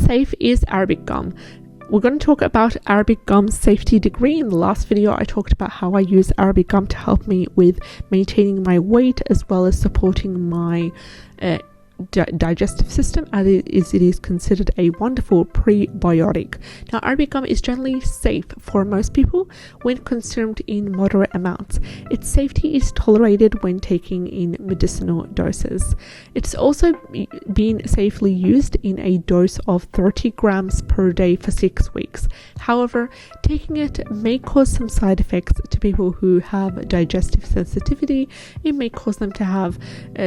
safe is Arabic gum? We're going to talk about Arabic gum's safety degree. In the last video, I talked about how I use Arabic gum to help me with maintaining my weight as well as supporting my digestive system, as it is considered a wonderful prebiotic. Now, Arabic gum is generally safe for most people when consumed in moderate amounts. Its safety is tolerated when taken in medicinal doses. It's also been safely used in a dose of 30 grams per day for 6 weeks. However, taking it may cause some side effects to people who have digestive sensitivity. It may cause them to have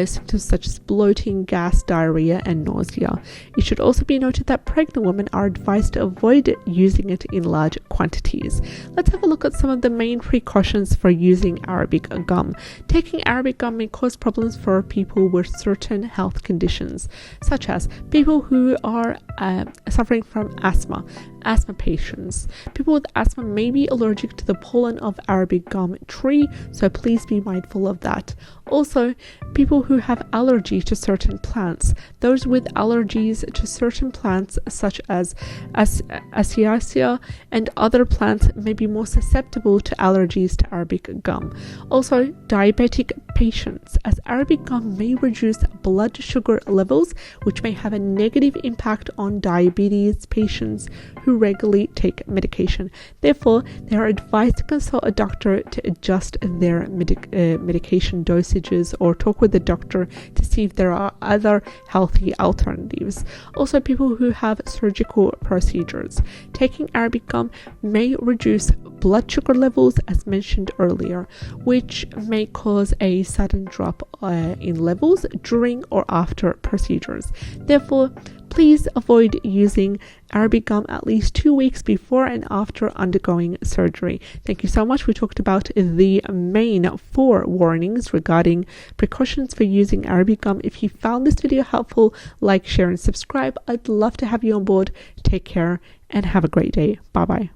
symptoms such as bloating, gas, diarrhea, and nausea. It should also be noted that pregnant women are advised to avoid using it in large quantities. Let's have a look at some of the main precautions for using Arabic gum. Taking Arabic gum may cause problems for people with certain health conditions, such as people who are suffering from asthma patients. People with asthma may be allergic to the pollen of Arabic gum tree, so please be mindful of that. Also, people who have allergy to certain plants. Those with allergies to certain plants such as Acacia and other plants may be more susceptible to allergies to Arabic gum. Also, diabetic patients, as Arabic gum may reduce blood sugar levels, which may have a negative impact on diabetes patients who regularly take medication. Therefore, they are advised to consult a doctor to adjust their medication dosages, or talk with the doctor to see if there are other healthy alternatives. Also, people who have surgical procedures. Taking Arabic gum may reduce blood sugar levels, as mentioned earlier, which may cause a sudden drop in levels during or after procedures. Therefore, please avoid using Arabic gum at least 2 weeks before and after undergoing surgery. Thank you so much. We talked about the main 4 warnings regarding precautions for using Arabic gum. If you found this video helpful, like, share, and subscribe. I'd love to have you on board. Take care and have a great day. Bye bye.